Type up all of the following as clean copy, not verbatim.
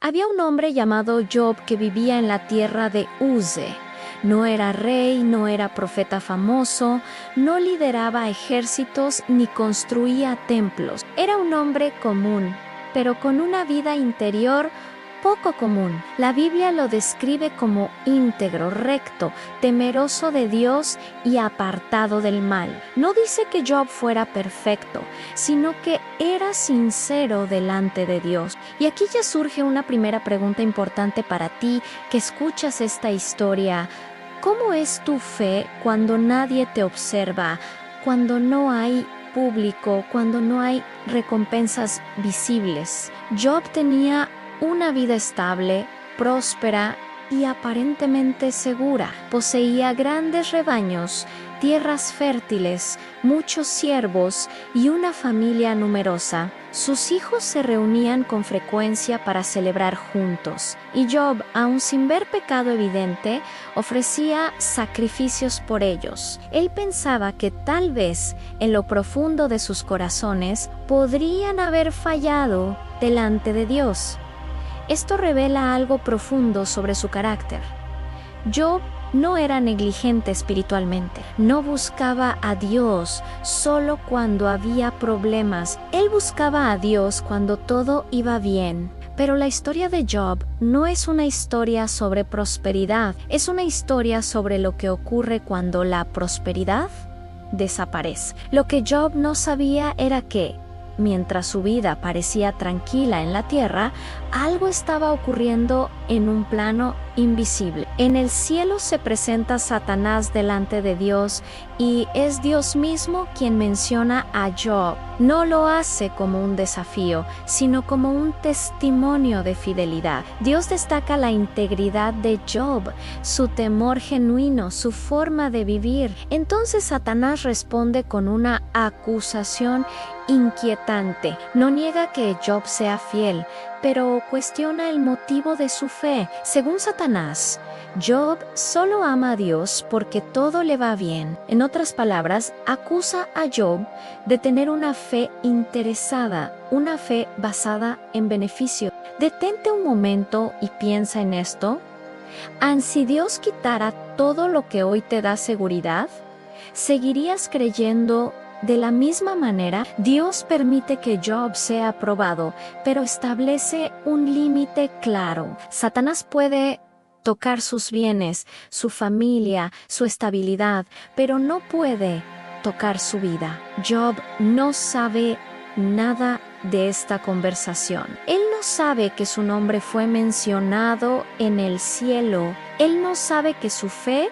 Había un hombre llamado Job que vivía en la tierra de Uze. No era rey, no era profeta famoso, no lideraba ejércitos ni construía templos. Era un hombre común, pero con una vida interior poco común. La Biblia lo describe como íntegro, recto, temeroso de Dios y apartado del mal. No dice que Job fuera perfecto, sino que era sincero delante de Dios. Y aquí ya surge una primera pregunta importante para ti que escuchas esta historia. ¿Cómo es tu fe cuando nadie te observa, cuando no hay público, cuando no hay recompensas visibles? Job tenía una vida estable, próspera y aparentemente segura. Poseía grandes rebaños, tierras fértiles, muchos siervos y una familia numerosa. Sus hijos se reunían con frecuencia para celebrar juntos, y Job, aun sin ver pecado evidente, ofrecía sacrificios por ellos. Él pensaba que tal vez en lo profundo de sus corazones podrían haber fallado delante de Dios. Esto revela algo profundo sobre su carácter. Job no era negligente espiritualmente, no buscaba a Dios solo cuando había problemas. Él buscaba a Dios cuando todo iba bien. Pero la historia de Job no es una historia sobre prosperidad, es una historia sobre lo que ocurre cuando la prosperidad desaparece. Lo que Job no sabía era que, mientras su vida parecía tranquila en la tierra, algo estaba ocurriendo en un plano invisible. En el cielo se presenta Satanás delante de Dios y es Dios mismo quien menciona a Job. No lo hace como un desafío, sino como un testimonio de fidelidad. Dios destaca la integridad de Job, su temor genuino, su forma de vivir. Entonces Satanás responde con una acusación inquietante. No niega que Job sea fiel, pero cuestiona el motivo de su fe. Según Satanás, Job solo ama a Dios porque todo le va bien. En otras palabras, acusa a Job de tener una fe interesada, una fe basada en beneficio. Detente un momento y piensa en esto. Si Dios quitara todo lo que hoy te da seguridad, ¿seguirías creyendo de la misma manera? Dios permite que Job sea probado, pero establece un límite claro. Satanás puede tocar sus bienes, su familia, su estabilidad, pero no puede tocar su vida. Job no sabe nada de esta conversación. Él no sabe que su nombre fue mencionado en el cielo. Él no sabe que su fe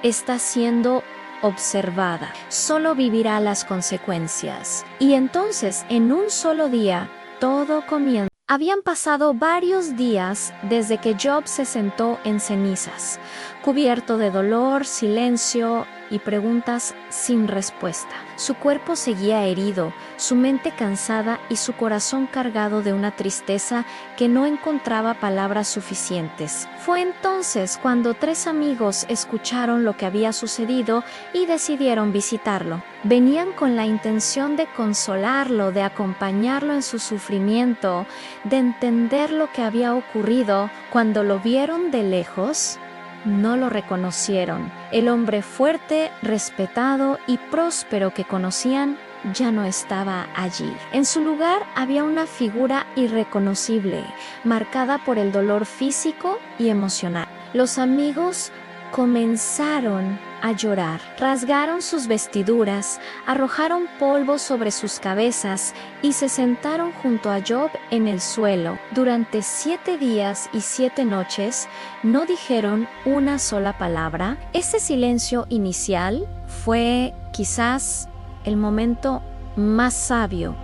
está siendo observada. Solo vivirá las consecuencias. Y entonces, en un solo día, todo comienza. Habían pasado varios días desde que Job se sentó en cenizas, cubierto de dolor, silencio y preguntas sin respuesta. Su cuerpo seguía herido, su mente cansada y su corazón cargado de una tristeza que no encontraba palabras suficientes. Fue entonces cuando 3 amigos escucharon lo que había sucedido y decidieron visitarlo. Venían con la intención de consolarlo, de acompañarlo en su sufrimiento, de entender lo que había ocurrido. Cuando lo vieron de lejos, no lo reconocieron. El hombre fuerte, respetado y próspero que conocían ya no estaba allí. En su lugar había una figura irreconocible, marcada por el dolor físico y emocional. Los amigos comenzaron a llorar, rasgaron sus vestiduras, arrojaron polvo sobre sus cabezas y se sentaron junto a Job en el suelo. Durante 7 días y 7 noches no dijeron una sola palabra. Ese silencio inicial fue quizás el momento más sabio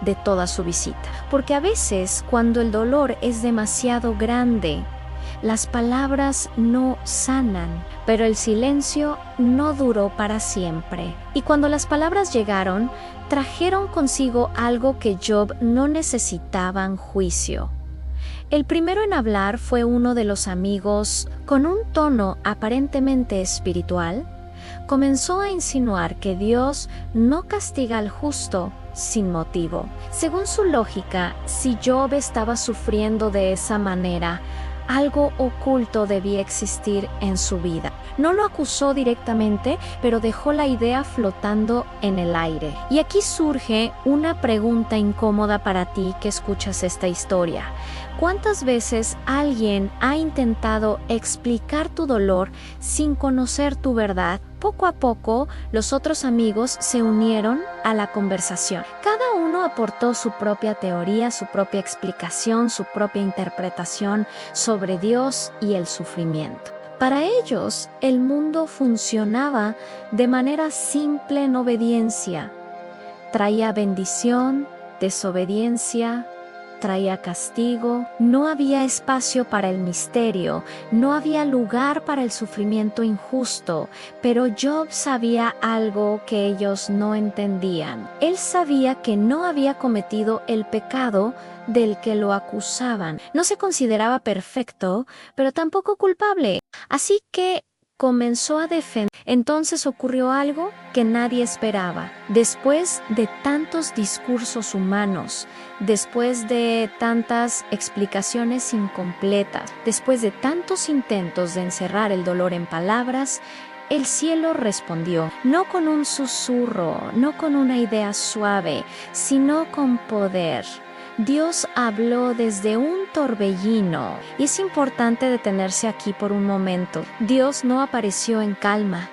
de toda su visita, porque a veces cuando el dolor es demasiado grande, las palabras no sanan, pero el silencio no duró para siempre. Y cuando las palabras llegaron, trajeron consigo algo que Job no necesitaba: juicio. El primero en hablar fue uno de los amigos. Con un tono aparentemente espiritual, comenzó a insinuar que Dios no castiga al justo, sin motivo. Según su lógica, si Job estaba sufriendo de esa manera, algo oculto debía existir en su vida. No lo acusó directamente, pero dejó la idea flotando en el aire. Y aquí surge una pregunta incómoda para ti que escuchas esta historia. ¿Cuántas veces alguien ha intentado explicar tu dolor sin conocer tu verdad? Poco a poco, los otros amigos se unieron a la conversación. Cada uno aportó su propia teoría, su propia explicación, su propia interpretación sobre Dios y el sufrimiento. Para ellos, el mundo funcionaba de manera simple en obediencia. Traía bendición, desobediencia, traía castigo. No había espacio para el misterio, no había lugar para el sufrimiento injusto, pero Job sabía algo que ellos no entendían. Él sabía que no había cometido el pecado del que lo acusaban. No se consideraba perfecto, pero tampoco culpable. Así que comenzó a defender. Entonces ocurrió algo que nadie esperaba. Después de tantos discursos humanos, después de tantas explicaciones incompletas, después de tantos intentos de encerrar el dolor en palabras, el cielo respondió, no con un susurro, no con una idea suave, sino con poder. Dios habló desde un torbellino, y es importante detenerse aquí por un momento. Dios no apareció en calma,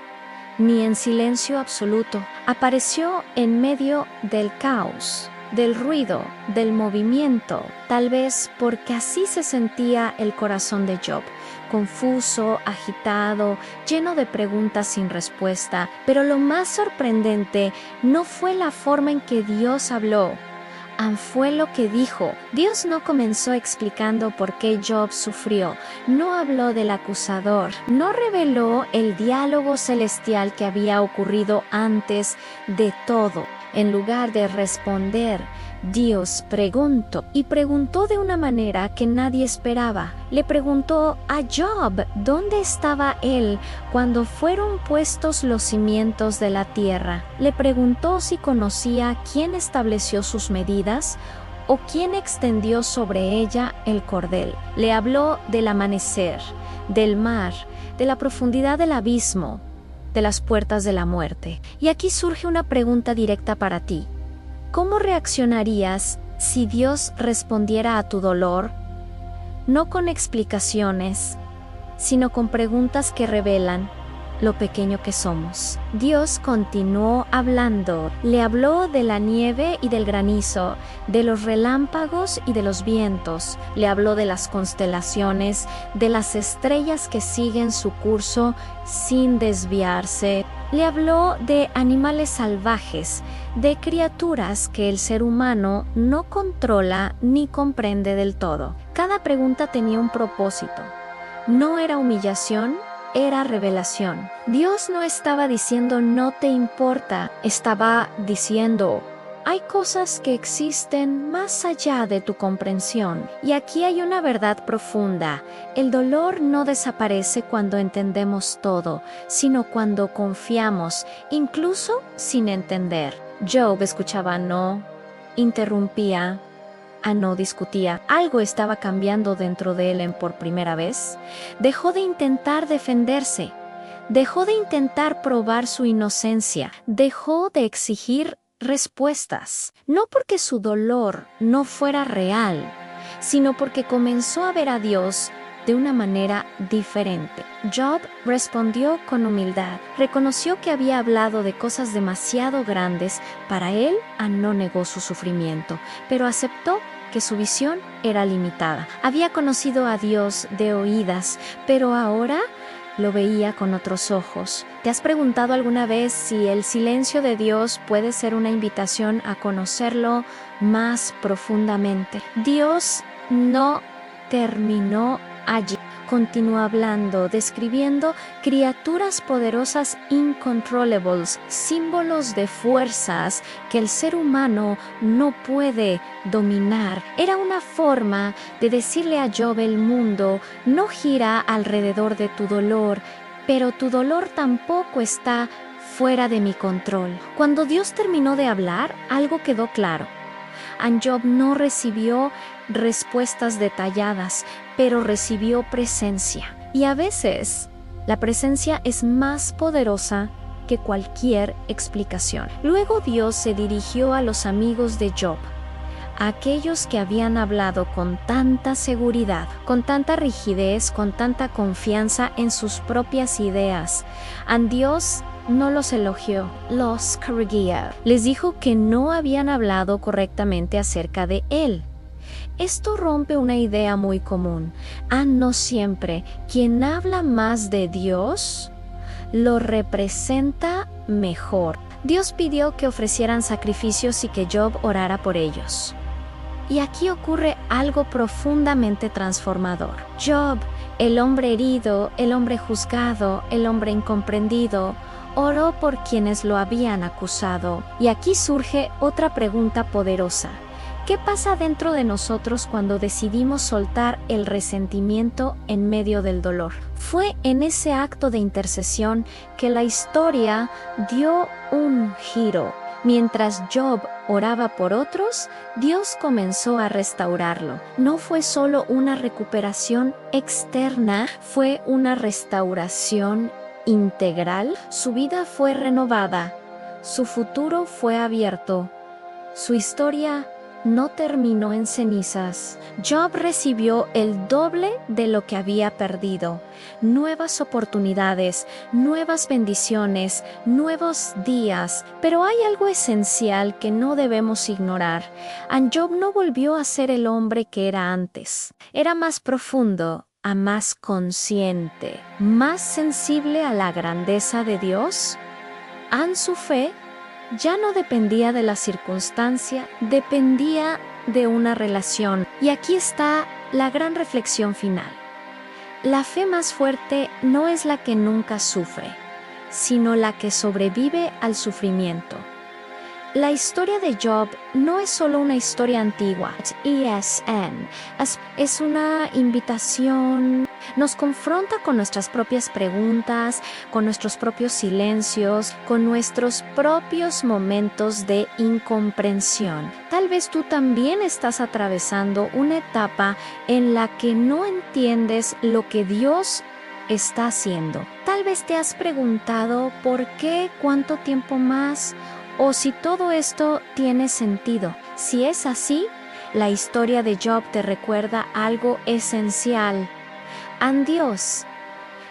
ni en silencio absoluto. Apareció en medio del caos, del ruido, del movimiento, tal vez porque así se sentía el corazón de Job, confuso, agitado, lleno de preguntas sin respuesta. Pero lo más sorprendente no fue la forma en que Dios habló, fue lo que dijo. Dios no comenzó explicando por qué Job sufrió, no habló del acusador, no reveló el diálogo celestial que había ocurrido antes de todo. En lugar de responder, Dios preguntó, y preguntó de una manera que nadie esperaba. Le preguntó a Job dónde estaba él cuando fueron puestos los cimientos de la tierra. Le preguntó si conocía quién estableció sus medidas o quién extendió sobre ella el cordel. Le habló del amanecer, del mar, de la profundidad del abismo, de las puertas de la muerte. Y aquí surge una pregunta directa para ti. ¿Cómo reaccionarías si Dios respondiera a tu dolor, no con explicaciones, sino con preguntas que revelan lo pequeño que somos? Dios continuó hablando. Le habló de la nieve y del granizo, de los relámpagos y de los vientos. Le habló de las constelaciones, de las estrellas que siguen su curso sin desviarse. Le habló de animales salvajes, de criaturas que el ser humano no controla ni comprende del todo. Cada pregunta tenía un propósito. No era humillación, era revelación. Dios no estaba diciendo no te importa, estaba diciendo hay cosas que existen más allá de tu comprensión. Y aquí hay una verdad profunda. El dolor no desaparece cuando entendemos todo, sino cuando confiamos, incluso sin entender. Job escuchaba no, interrumpía, no discutía. Algo estaba cambiando dentro de él por primera vez. Dejó de intentar defenderse. Dejó de intentar probar su inocencia. Dejó de exigir respuestas. No porque su dolor no fuera real, sino porque comenzó a ver a Dios de una manera diferente. Job respondió con humildad. Reconoció que había hablado de cosas demasiado grandes para él, no negó su sufrimiento, pero aceptó que su visión era limitada. Había conocido a Dios de oídas, pero ahora lo veía con otros ojos. ¿Te has preguntado alguna vez si el silencio de Dios puede ser una invitación a conocerlo más profundamente? Dios no terminó allí. Continuó hablando, describiendo criaturas poderosas incontrollables, símbolos de fuerzas que el ser humano no puede dominar. Era una forma de decirle a Job: el mundo no gira alrededor de tu dolor, pero tu dolor tampoco está fuera de mi control. Cuando Dios terminó de hablar, algo quedó claro. Job no recibió respuestas detalladas, pero recibió presencia. Y a veces, la presencia es más poderosa que cualquier explicación. Luego Dios se dirigió a los amigos de Job, a aquellos que habían hablado con tanta seguridad, con tanta rigidez, con tanta confianza en sus propias ideas. Dios no los elogió, los corrigió. Les dijo que no habían hablado correctamente acerca de Él. Esto rompe una idea muy común. No siempre quien habla más de Dios lo representa mejor. Dios pidió que ofrecieran sacrificios y que Job orara por ellos. Y aquí ocurre algo profundamente transformador. Job, el hombre herido, el hombre juzgado, el hombre incomprendido, oró por quienes lo habían acusado. Y aquí surge otra pregunta poderosa. ¿Qué pasa dentro de nosotros cuando decidimos soltar el resentimiento en medio del dolor? Fue en ese acto de intercesión que la historia dio un giro. Mientras Job oraba por otros, Dios comenzó a restaurarlo. No fue solo una recuperación externa, fue una restauración integral. Su vida fue renovada, su futuro fue abierto, su historia no terminó en cenizas. Job recibió el doble de lo que había perdido. Nuevas oportunidades, nuevas bendiciones, nuevos días. Pero hay algo esencial que no debemos ignorar. Job no volvió a ser el hombre que era antes. Era más profundo, más consciente, más sensible a la grandeza de Dios. Su fe ya no dependía de la circunstancia, dependía de una relación. Y aquí está la gran reflexión final. La fe más fuerte no es la que nunca sufre, sino la que sobrevive al sufrimiento. La historia de Job no es solo una historia antigua. Es una invitación, nos confronta con nuestras propias preguntas, con nuestros propios silencios, con nuestros propios momentos de incomprensión. Tal vez tú también estás atravesando una etapa en la que no entiendes lo que Dios está haciendo. Tal vez te has preguntado por qué, cuánto tiempo más, o si todo esto tiene sentido. Si es así, la historia de Job te recuerda algo esencial. Dios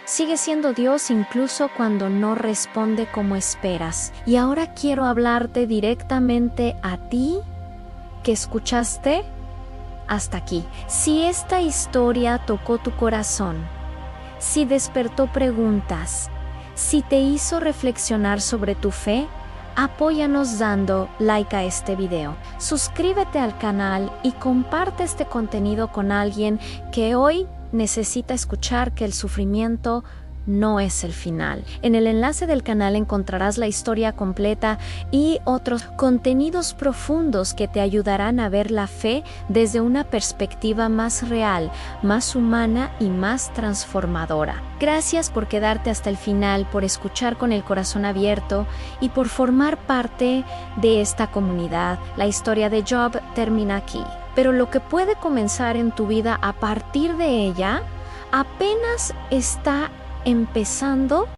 sigue siendo Dios incluso cuando no responde como esperas. Y ahora quiero hablarte directamente a ti que escuchaste hasta aquí. Si esta historia tocó tu corazón, si despertó preguntas, si te hizo reflexionar sobre tu fe, apóyanos dando like a este video. Suscríbete al canal y comparte este contenido con alguien que hoy necesita escuchar que el sufrimiento no es el final. En el enlace del canal encontrarás la historia completa y otros contenidos profundos que te ayudarán a ver la fe desde una perspectiva más real, más humana y más transformadora. Gracias por quedarte hasta el final, por escuchar con el corazón abierto y por formar parte de esta comunidad. La historia de Job termina aquí, pero lo que puede comenzar en tu vida a partir de ella apenas está empezando